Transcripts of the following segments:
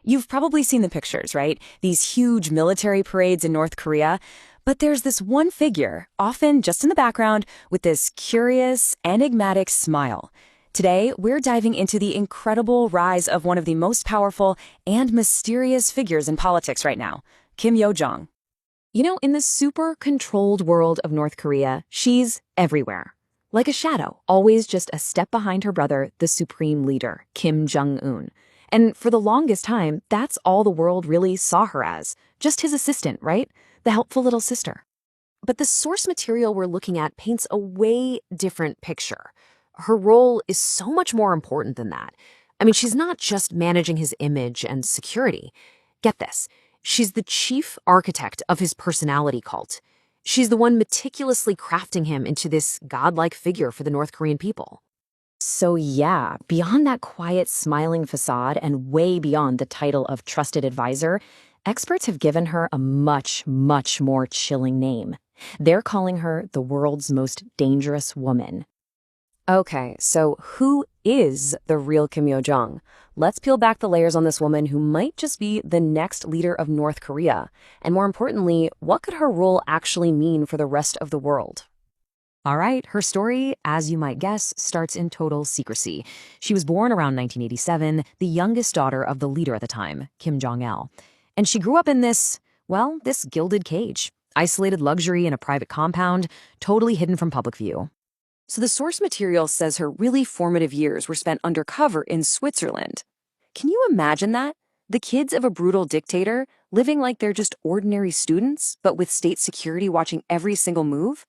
You've probably seen the pictures, right? These huge military parades in North Korea. But there's this one figure, often just in the background, with this curious, enigmatic smile. Today, we're diving into the incredible rise of one of the most powerful and mysterious figures in politics right now, Kim Yo Jong. In the super controlled world of North Korea, she's everywhere. Like a shadow, always just a step behind her brother, the supreme leader, Kim Jong Un. And for the longest time, that's all the world really saw her as. Just his assistant, right? The helpful little sister. But the source material we're looking at paints a way different picture. Her role is so much more important than that. I mean, she's not just managing his image and security. Get this. She's the chief architect of his personality cult. She's the one meticulously crafting him into this godlike figure for the North Korean people. So yeah, beyond that quiet, smiling facade and way beyond the title of trusted advisor, experts have given her a much, much more chilling name. They're calling her the world's most dangerous woman. Okay, so who is the real Kim Yo Jong? Let's peel back the layers on this woman who might just be the next leader of North Korea. And more importantly, what could her role actually mean for the rest of the world? All right, her story, as you might guess, starts in total secrecy. She was born around 1987, the youngest daughter of the leader at the time, Kim Jong Un. And she grew up in this gilded cage, isolated luxury in a private compound, totally hidden from public view. So the source material says her really formative years were spent undercover in Switzerland. Can you imagine that? The kids of a brutal dictator living like they're just ordinary students, but with state security watching every single move?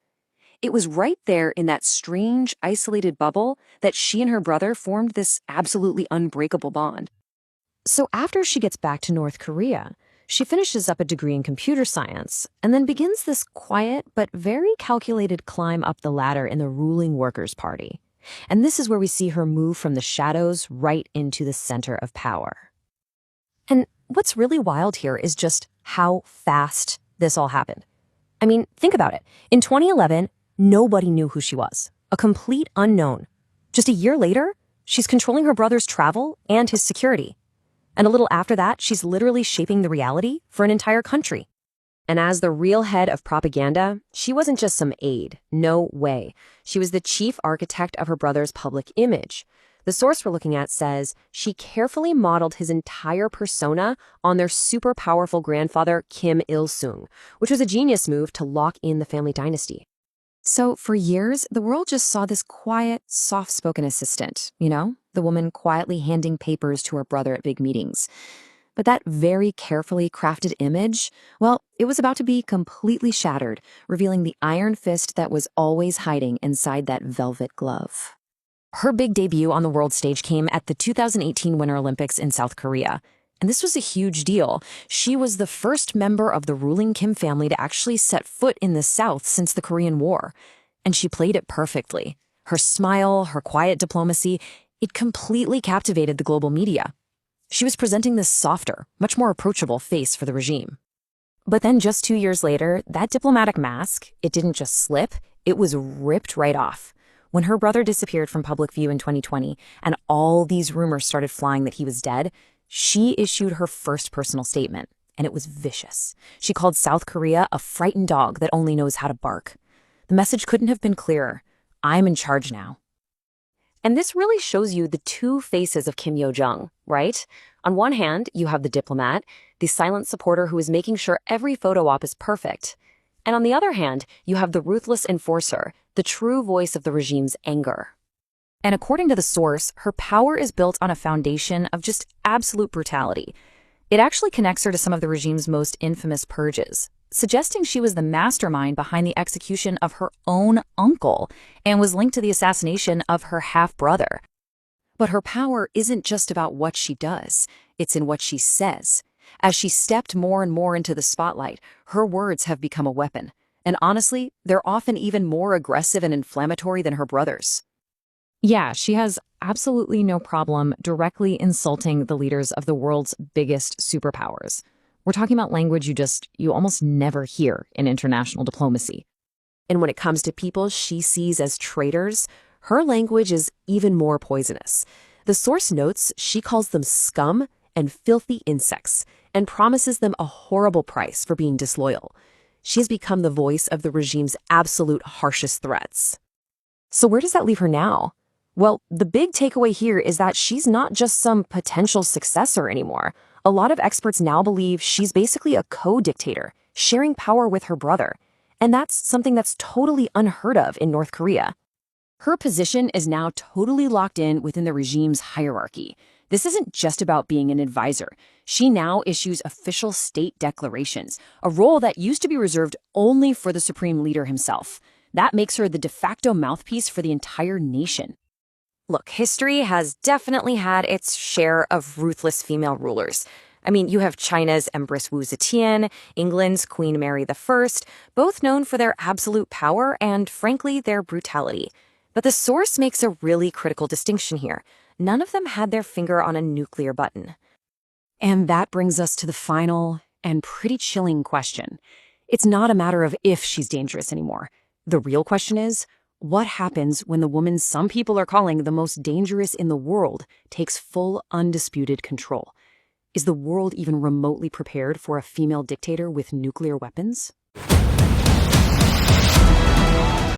It was right there in that strange, isolated bubble that she and her brother formed this absolutely unbreakable bond. So after she gets back to North Korea, she finishes up a degree in computer science and then begins this quiet but very calculated climb up the ladder in the ruling Workers' Party. And this is where we see her move from the shadows right into the center of power. And what's really wild here is just how fast this all happened. I mean, think about it. In 2011, nobody knew who she was, a complete unknown. Just a year later, she's controlling her brother's travel and his security. And a little after that, she's literally shaping the reality for an entire country. And as the real head of propaganda, she wasn't just some aide. No way. She was the chief architect of her brother's public image. The source we're looking at says she carefully modeled his entire persona on their super powerful grandfather, Kim Il-sung, which was a genius move to lock in the family dynasty. So for years, the world just saw this quiet, soft-spoken assistant, the woman quietly handing papers to her brother at big meetings. But that very carefully crafted image, well, it was about to be completely shattered, revealing the iron fist that was always hiding inside that velvet glove. Her big debut on the world stage came at the 2018 Winter Olympics in South Korea. And this was a huge deal. She was the first member of the ruling Kim family to actually set foot in the South since the Korean War. And she played it perfectly. Her smile, her quiet diplomacy, it completely captivated the global media. She was presenting this softer, much more approachable face for the regime. But then just 2 years later, that diplomatic mask, it didn't just slip, it was ripped right off. When her brother disappeared from public view in 2020 and all these rumors started flying that he was dead, she issued her first personal statement, and it was vicious. She called South Korea a frightened dog that only knows how to bark. The message couldn't have been clearer. I'm in charge now. And this really shows you the two faces of Kim Yo Jong, right? On one hand, you have the diplomat, the silent supporter who is making sure every photo op is perfect. And on the other hand, you have the ruthless enforcer, the true voice of the regime's anger. And according to the source, her power is built on a foundation of just absolute brutality. It actually connects her to some of the regime's most infamous purges, suggesting she was the mastermind behind the execution of her own uncle and was linked to the assassination of her half-brother. But her power isn't just about what she does, it's in what she says. As she stepped more and more into the spotlight, her words have become a weapon. And honestly, they're often even more aggressive and inflammatory than her brother's. Yeah, she has absolutely no problem directly insulting the leaders of the world's biggest superpowers. We're talking about language you almost never hear in international diplomacy. And when it comes to people she sees as traitors, her language is even more poisonous. The source notes she calls them scum and filthy insects, and promises them a horrible price for being disloyal. She has become the voice of the regime's absolute harshest threats. So where does that leave her now? Well, the big takeaway here is that she's not just some potential successor anymore. A lot of experts now believe she's basically a co-dictator, sharing power with her brother. And that's something that's totally unheard of in North Korea. Her position is now totally locked in within the regime's hierarchy. This isn't just about being an advisor. She now issues official state declarations, a role that used to be reserved only for the supreme leader himself. That makes her the de facto mouthpiece for the entire nation. Look, history has definitely had its share of ruthless female rulers. I mean, you have China's Empress Wu Zetian, England's Queen Mary I, both known for their absolute power and, frankly, their brutality. But the source makes a really critical distinction here. None of them had their finger on a nuclear button. And that brings us to the final and pretty chilling question. It's not a matter of if she's dangerous anymore. The real question is, what happens when the woman some people are calling the most dangerous in the world takes full, undisputed control? Is the world even remotely prepared for a female dictator with nuclear weapons?